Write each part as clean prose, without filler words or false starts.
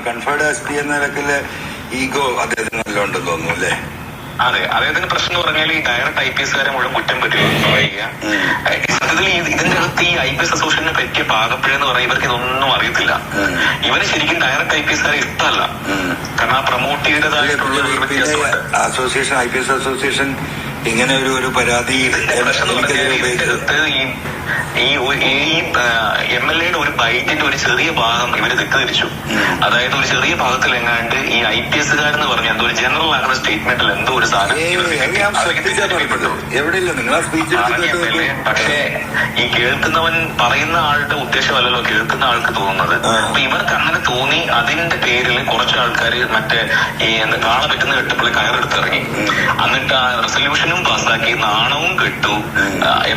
Conferred S P എന്ന നിലക്കില് ego അദ്ദേഹത്തിന് നല്ലോണ്ടെന്ന് തോന്നുന്നു അല്ലേ? അതെ, അദ്ദേഹത്തിന്റെ പ്രശ്നം എന്ന് പറഞ്ഞാൽ ഈ ഡയറക്ട് IPS-കാരെ മുഴുവൻ കുറ്റം പറ്റി പറയുക. സത്യത്തിൽ ഇതിന്റെ അകത്ത് ഈ IPS അസോസിയേഷനെ പറ്റിയ പാകപ്പിഴെന്ന് പറഞ്ഞാൽ ഇവർക്ക് ഇതൊന്നും അറിയത്തില്ല. ഇവര് ശരിക്കും ഡയറക്ട് IPS-കാരെ ഇഷ്ടമല്ല. കാരണം ആ പ്രൊമോട്ട് ചെയ്തതായിട്ടുള്ള അസോസിയേഷൻ IPS അസോസിയേഷൻ ഇങ്ങനെ ഒരു പരാതി ഈ MLA-യുടെ ഒരു ബൈറ്റിന്റെ ഒരു ചെറിയ ഭാഗം ഇവര് തെറ്റിദ്ധരിച്ചു. അതായത് ഒരു ചെറിയ ഭാഗത്തിൽ എങ്ങാണ്ട് ഈ IPS-കാരെന്ന് പറഞ്ഞ എന്തോ ഒരു ജനറൽ ആകുന്ന സ്റ്റേറ്റ്മെന്റിൽ എന്തോ ഒരു സാധനം. പക്ഷേ ഈ കേൾക്കുന്നവൻ പറയുന്ന ആളുടെ ഉദ്ദേശമല്ലല്ലോ കേൾക്കുന്ന ആൾക്ക് തോന്നുന്നത്. അപ്പൊ ഇവർക്ക് അങ്ങനെ തോന്നി. അതിന്റെ പേരിൽ കുറച്ച് ആൾക്കാര് മറ്റേ ഈ കാള പറ്റുന്ന കെട്ടപ്പോൾ കയറെടുത്തിറങ്ങി. എന്നിട്ട് ആ റെസൊല്യൂഷനും പാസ്സാക്കി, നാണവും കെട്ടു,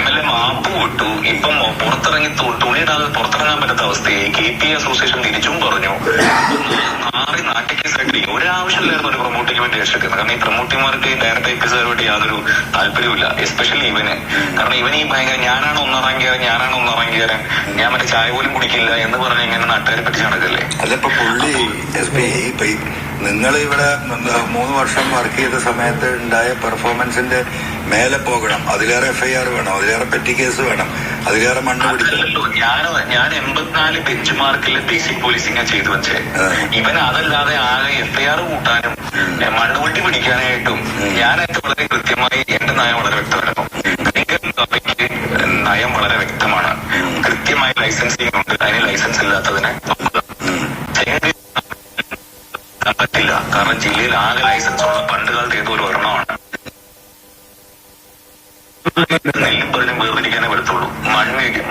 MLA മാപ്പ് വിട്ടു. ഇപ്പം പുറത്തിറങ്ങി തുണിയിടാതെ പുറത്തിറങ്ങാൻ പറ്റാത്ത അവസ്ഥയായി. KPA അസോസിയേഷൻ തിരിച്ചും പറഞ്ഞു. നാറി നാട്ടിക്കേസായിട്ടിരിക്കും. ഒരാവശ്യമില്ലായിരുന്നു ഒരു പ്രൊമോട്ടിംഗ് വേണ്ടി രക്ഷിക്കുന്നത്. കാരണം ഈ പ്രൊമോട്ടിമാർക്ക് ഡയറക്ട് IPS-കാരുമായിട്ട് യാതൊരു താല്പര്യമില്ല. എസ്പെഷ്യലി ഇവന്. കാരണം ഇവൻ ഈ ഭയങ്കര ഞാനാണ് ഒന്നിറങ്ങിയാരൻ, ഞാൻ മറ്റേ ചായ പോലും കുടിക്കില്ല എന്ന് പറഞ്ഞ് ഇങ്ങനെ നാട്ടുകാരെ പറ്റി നടക്കല്ലേ. അല്ല, ഇപ്പൊ പുള്ളി നിങ്ങൾ ഇവിടെ 3 വർഷം വർക്ക് ചെയ്ത സമയത്ത് ഉണ്ടായ പെർഫോമൻസിന്റെ മേലെ പോകണം. അതിലേറെ FIR വേണം, അതിലേറെ പെറ്റി കേസ് വേണം, അതിലേറെ മണ്ണ് പിടിക്കണല്ലോ. ഞാൻ 84 ബെഞ്ച് മാർക്കിൽ ബേസിക് പോലീസിംഗ് ചെയ്തു വെച്ചേ. ഇവൻ അതല്ലാതെ ആകെ FIR കൂട്ടാനും മണ്ണുവെട്ടി പിടിക്കാനായിട്ടും ഞാനൊക്കെ വളരെ കൃത്യമായി എന്റെ നയം വളരെ വ്യക്തമായിരുന്നു. നയം വളരെ വ്യക്തമാണ്. കൃത്യമായി ലൈസൻസിംഗ് ഉണ്ട്. അതിന് ലൈസൻസ് ഇല്ലാത്തതിന് പറ്റില്ല. കാരണം ജില്ലയിൽ ആകെ ലൈസൻസ് ഉള്ള പണ്ട് കാലത്ത് ഏതൊരു ഒരെണ്ണമാണ്. നെല്ലും പതിനും വേർതിരിക്കാനേ വരത്തുള്ളൂ.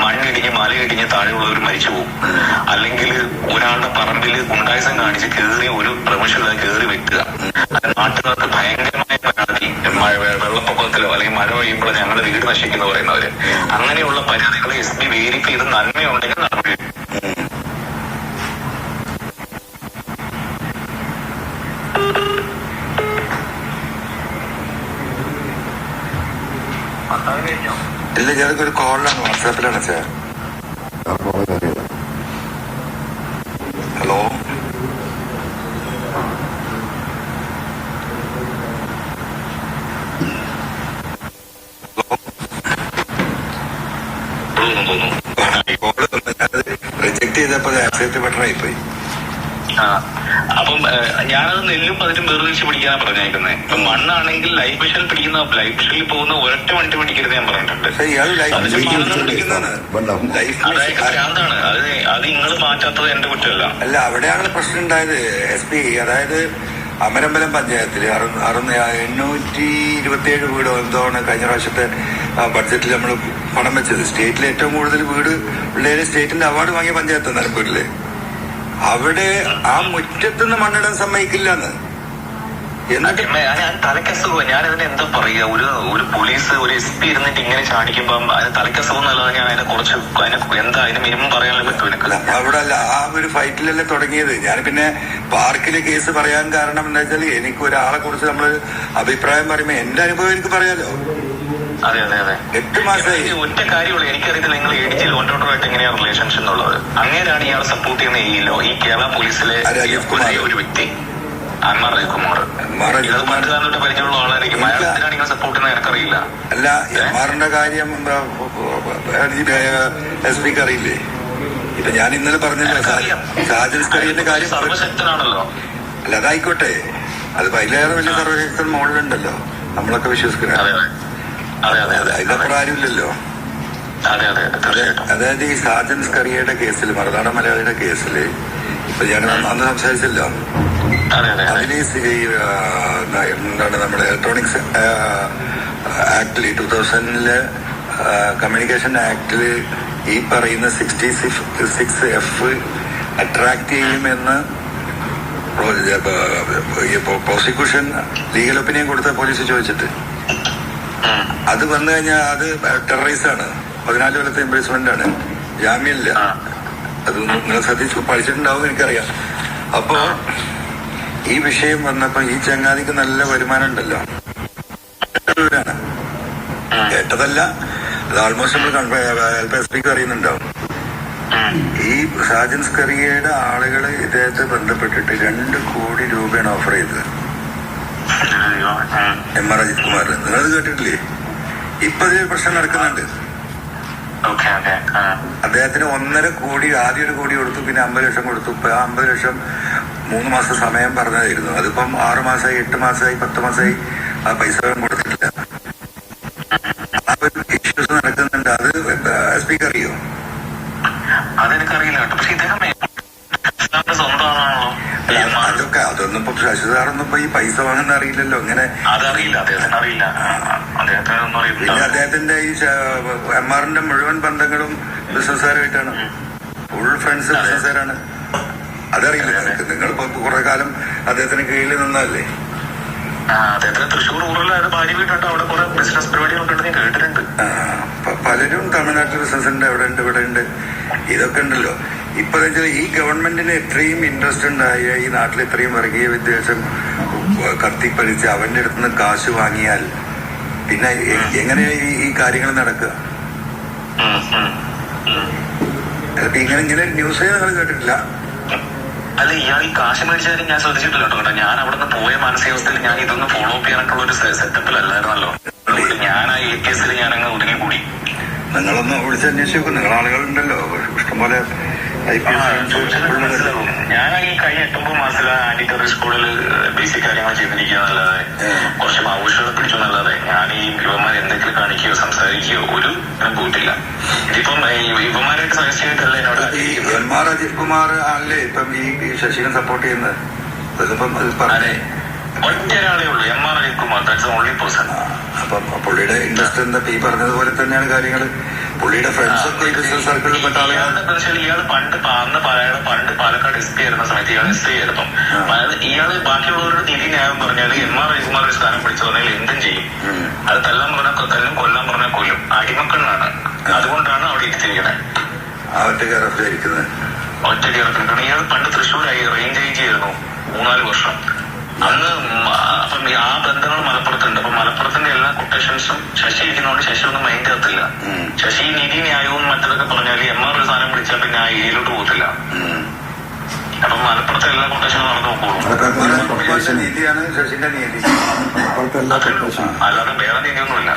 മണ്ണിടിഞ്ഞ് മലയിടിഞ്ഞ് താഴെയുള്ളവർ മരിച്ചു പോകും. അല്ലെങ്കിൽ ഒരാളുടെ പറമ്പിൽ ഗുണ്ടായിസം കാണിച്ച് കയറി ഒരു പ്രൊഫഷണൽ കയറി വെക്കുക. നാട്ടുകാർക്ക് ഭയങ്കരമായ പരാതി. വെള്ളപ്പൊക്കത്തിലോ അല്ലെങ്കിൽ മഴ പെയ്യുമ്പോഴോ ഞങ്ങളുടെ വീട് നശിക്കുന്ന പറയുന്നവര്. അങ്ങനെയുള്ള പരാതികളെ SB വേരിഫൈ ചെയ്ത് നന്മയുണ്ടെങ്കിൽ നടപടി. ഇല്ല, ഞാനൊരു കോളിലാണ്, വാട്സാപ്പിലാണ് സാർ. ഹലോ, റിജക്ട് ചെയ്തപ്പോ ആക്സെപ്റ്റ് ബട്ടൺ ആയിപ്പോയി. അപ്പം ഞാനത് നെല്ലും പതിനും വേർതിരിച്ച് പിടിക്കാനാണ് പറഞ്ഞേക്കുന്നത്. ഇപ്പൊ മണ്ണാണെങ്കിൽ ലൈഫ് മിഷനിൽ പിടിക്കുന്ന ലൈഫ് മിഷനിൽ പോകുന്ന ഒരൊറ്റ വണ്ടി പിടിക്കരുത് ഞാൻ പറഞ്ഞിട്ടുണ്ട്. ഭ്രാന്താണ്. അത് നിങ്ങൾ മാറ്റാത്തത് എന്റെ കുറ്റമല്ല. അല്ല, അവിടെയാണ് പ്രശ്നം ഉണ്ടായത്. SP, അതായത് അമരമ്പലം പഞ്ചായത്തില് 827 വീട് എന്തോണ് കഴിഞ്ഞ പ്രാവശ്യത്തെ ബഡ്ജറ്റിൽ നമ്മൾ പണം വെച്ചത്. സ്റ്റേറ്റിൽ ഏറ്റവും കൂടുതൽ വീട് ഉള്ളതിന് സ്റ്റേറ്റിന്റെ അവാർഡ് വാങ്ങിയ പഞ്ചായത്ത് നിലമ്പൂരില്. അവിടെ ആ മുറ്റത്തുനിന്ന് മണ്ണിടാൻ സമ്മതിക്കില്ലെന്ന്. എന്നിട്ട് ഞാൻ തലക്കസുഖം. ഞാനതിന് എന്താ പറയുക, ഒരു പോലീസ് ഒരു SP ഇരുന്നിട്ട് ഇങ്ങനെ ചാടിക്കുമ്പം അതിന് തലക്കസുഖം എന്നല്ലാതെ ഞാൻ അതിനെ കുറച്ച് എന്താ അതിന് മിനിമം പറയാനുള്ള പറ്റും എനിക്ക്. അവിടെ അല്ല, ആ ഒരു ഫൈറ്റിലല്ലേ തുടങ്ങിയത്. ഞാൻ പിന്നെ പാർക്കിലെ കേസ് പറയാൻ കാരണം എന്താ വെച്ചാൽ എനിക്ക് ഒരാളെ കുറിച്ച് നമ്മൾ അഭിപ്രായം പറയുമ്പോ എന്റെ അനുഭവം എനിക്ക് പറയാലോ. അതെ 8 മാസമായി. ഒറ്റ കാര്യമുള്ളൂ, എനിക്കറിയത്തില്ല നിങ്ങൾ ഇടിച്ചിൽ ഓൺടോട്ടറായിട്ട് എങ്ങനെയാണ് റിലേഷൻഷിപ്പ് എന്നുള്ളത്. അങ്ങനെയാണ് ഇയാൾ സപ്പോർട്ട് ചെയ്യുന്ന ഈ കേരള പോലീസിലെ ഒരു വ്യക്തി അന്മാർ രവികുമാർ. പണ്ടുകാലത്തോട്ട് പരിചയമുള്ള ആളായിരിക്കും. അയാളെന്തിനാണ് നിങ്ങൾ സപ്പോർട്ട് ചെയ്യുന്നത് എനിക്കറിയില്ല. അല്ല, എംആറിന്റെ കാര്യം SPക്ക് അറിയില്ലേ? ഇപ്പൊ ഞാൻ ഇന്നലെ പറഞ്ഞല്ലോ സാജൻ സ്കറിയന്റെ കാര്യം. സർവശക്തനാണല്ലോ. അല്ല, അതായിക്കോട്ടെ, അത് അതിലേറെ വലിയ സർവശക്തൻ മോളിലുണ്ടല്ലോ, നമ്മളൊക്കെ വിശ്വസിക്കുന്നത്. അതിനപ്പുറം ആരുമില്ലല്ലോ. അതായത് ഈ സാജൻ സ്കറിയയുടെ കേസിൽ, മറുനാടൻ മലയാളിയുടെ കേസില് ഇപ്പൊ ഞാൻ അന്ന് സംസാരിച്ചല്ലോ, അതിൽ എന്താണ് നമ്മുടെ ഇലക്ട്രോണിക്സ് ആക്ടില് 2000 കമ്മ്യൂണിക്കേഷൻ ആക്ടില് ഈ പറയുന്ന 66F അട്രാക്ട് ചെയ്യുമെന്ന് പ്രോസിക്യൂഷൻ ലീഗൽ ഒപ്പീനിയൻ കൊടുത്ത പോലീസ് ചോദിച്ചിട്ട് അത് വന്നു കഴിഞ്ഞാൽ അത് ടെററിസാണ്. 14 കൊല്ലത്തെ ഇംപ്രീസ്മെന്റ് ആണ്, ജാമ്യമില്ല. അത് നിങ്ങൾ ശ്രദ്ധിച്ചു പഠിച്ചിട്ടുണ്ടാവും എനിക്കറിയാം. അപ്പോ ഈ വിഷയം വന്നപ്പോ ഈ ചങ്ങാതിക്ക് നല്ല വരുമാനം ഉണ്ടല്ലോ. കേട്ടതല്ല, അത് ആൾമോസ്റ്റ് നമ്മൾ SPക്ക് അറിയുന്നുണ്ടാവും. ഈ സാജൻ സ്കറിയയുടെ ആളുകള് ഇദ്ദേഹത്തെ ബന്ധപ്പെട്ടിട്ട് 2 കോടി രൂപയാണ് ഓഫർ ചെയ്തത്. MR അജിത് കുമാർ, നിങ്ങളത് കേട്ടിട്ടില്ലേ? ഇപ്പൊ ഇതിൽ പ്രശ്നം നടക്കുന്നുണ്ട്. അദ്ദേഹത്തിന് 1.5 കോടി, ആദ്യം 1 കോടി കൊടുത്തു, പിന്നെ 50 ലക്ഷം കൊടുത്തു. ഇപ്പൊ ആ 50 ലക്ഷം 3 മാസം സമയം പറഞ്ഞതായിരുന്നു. അതിപ്പം 6 മാസമായി, 8 മാസമായി, 10 മാസമായി ആ പൈസ കൊടുത്തിട്ടില്ല. ആ ഒരു ഇഷ്യൂസ് നടക്കുന്നുണ്ട്. അത് സ്പീക്കർ അറിയോ? അതെനിക്കറിയില്ല കേട്ടോ. പക്ഷെ ഇദ്ദേഹം സ്വന്തമാണോ? അതൊന്നും ഇപ്പൊ ശശിസാറൊന്നും ഇപ്പൊ ഈ പൈസ വാങ്ങുന്ന അറിയില്ലല്ലോ. അങ്ങനെ അതറിയില്ല, അദ്ദേഹത്തിന് അറിയില്ല. പിന്നെ അദ്ദേഹത്തിന്റെ ഈ MRന്റെ മുഴുവൻ ബന്ധങ്ങളും ബിസിനസ്സുകാരുമായിട്ടാണ്. Full friends ബിസിനസ്സുകാരാണ്. അതറിയില്ല നിങ്ങൾക്ക്? നിങ്ങളിപ്പോ കുറെ കാലം അദ്ദേഹത്തിന് കീഴിൽ നിന്നല്ലേ? അദ്ദേഹത്തിന് തൃശ്ശൂർ ഊറിൽ ഭാര്യ വീട്ടിട്ട് അവിടെ കുറെ ബിസിനസ് പരിപാടികളൊക്കെ കേട്ടിട്ടുണ്ട്. പലരും തമിഴ്നാട്ടിൽ ബിസിനസ് അവിടെ ഉണ്ട്, ഇവിടെ ഉണ്ട്. ഇതൊക്കെ ഉണ്ടല്ലോ. ഇപ്പൊ ഈ ഗവൺമെന്റിന് ഇത്രയും ഇൻട്രസ്റ്റ് ഉണ്ടായ, ഈ നാട്ടിൽ ഇത്രയും വർഗീയ വിദ്വേഷം കത്തിപ്പഴിച്ച് അവന്റെ അടുത്തുനിന്ന് കാശ് വാങ്ങിയാൽ പിന്നെ എങ്ങനെയാ ഈ കാര്യങ്ങൾ നടക്കുക? ഇങ്ങനെ ന്യൂസേ നിങ്ങൾ കേട്ടിട്ടില്ല? അല്ല, ഇയാൾ ഈ കാശ് മേടിച്ചാലും ഞാൻ ശ്രദ്ധിച്ചിട്ടില്ല കേട്ടോ. ഞാൻ അവിടെ നിന്ന് പോയ മാനസികാവസ്ഥയിൽ ഞാൻ ഇതൊന്നും ഫോളോ അപ്പ് ചെയ്യാനായിട്ടുള്ള ഒരു സെറ്റപ്പിലല്ലായിരുന്നല്ലോ. ഞാൻ ആ APSൽ ഞാൻ അങ്ങ് ഒതുങ്ങി കൂടി. നിങ്ങളൊന്ന് വിളിച്ചന്വേഷിക്കും. നിങ്ങളാളുകളുണ്ടല്ലോ ഇഷ്ടംപോലെ. ഞാൻ ഈ കഴിഞ്ഞ 8-9 മാസത്തില് ആന്റി ടെററിസ്റ്റ് സ്കൂളിൽ ബേസിക് കാര്യങ്ങൾ ചെയ്തിരിക്കുകയെന്നല്ലാതെ, കുറച്ച് ആവശ്യങ്ങൾ പിടിച്ചെന്നല്ലാതെ ഞാൻ ഈ യുവമാർ എന്തെങ്കിലും കാണിക്കുകയോ സംസാരിക്കുകയോ ഒരു പോയിട്ടില്ല. ഇതിപ്പം യുവമാരായിട്ട് സജസ്റ്റ് ചെയ്തിട്ടല്ല എന്നോട്. MR അജിത് കുമാർ അല്ലേ ഇപ്പം ഈ ശശിനെ സപ്പോർട്ട് ചെയ്യുന്നത്? അതെ, ഒറ്റ ഒരാളേ ഉള്ളൂ, MR Ajith Kumar. That's only person. അപ്പം പുള്ളിയുടെ ഇൻട്രസ്റ്റ് എന്താ? ഈ പറഞ്ഞതുപോലെ തന്നെയാണ് കാര്യങ്ങൾ. പുള്ളിയുടെ ഫ്രണ്ട്സ് ഒക്കെ ഈ ബിസിനസ് സർക്കിളിൽ പെട്ട ആളുകളാണ്. ഇയാള് പണ്ട് പാലക്കാട് SP ആയിരുന്ന സമയത്ത് ഇയാൾ SP ആയിരുന്നു. ഇയാള് ബാക്കിയുള്ളവരുടെ നീതി ന്യായം പറഞ്ഞാൽ MR അജിത് കുമാർ ഒരു സ്ഥാനം പിടിച്ചു പറഞ്ഞാൽ എന്തും ചെയ്യും. അത് തല്ലാൻ പറഞ്ഞാൽ തല്ലും, കൊല്ലാൻ പറഞ്ഞാൽ കൊല്ലും. അടിമക്കളാണ്. അതുകൊണ്ടാണ് അവിടെ ഇരുത്തിയിരിക്കുന്നത്. ഒറ്റയ്ക്ക് ഇറക്കുന്നത്. ഇയാൾ പണ്ട് തൃശ്ശൂരായി റേഞ്ച് ഏജ് ആയിരുന്നു 3-4 വർഷം. അന്ന് അപ്പം ആ ബന്ധങ്ങൾ മലപ്പുറത്തുണ്ട്. അപ്പൊ മലപ്പുറത്തിന്റെ എല്ലാ കൊട്ടേഷൻസും ശശി ഇരിക്കുന്നതുകൊണ്ട് ശശി ഒന്നും മൈൻഡ് ആകത്തില്ല. ശശി നീതി ന്യായവും മറ്റതൊക്കെ പറഞ്ഞാൽ MR ഒരു സാധനം പിടിച്ചാൽ പിന്നെ ആ ഏരിയയിലോട്ട് പോകത്തില്ല. അപ്പൊ മലപ്പുറത്തെ എല്ലാ കൊട്ടേഷനും നടന്നു പോകും. നീതിയാണ് ശശിന്റെ നീതി, അല്ലാതെ വേറെ നീതിയൊന്നുമില്ല.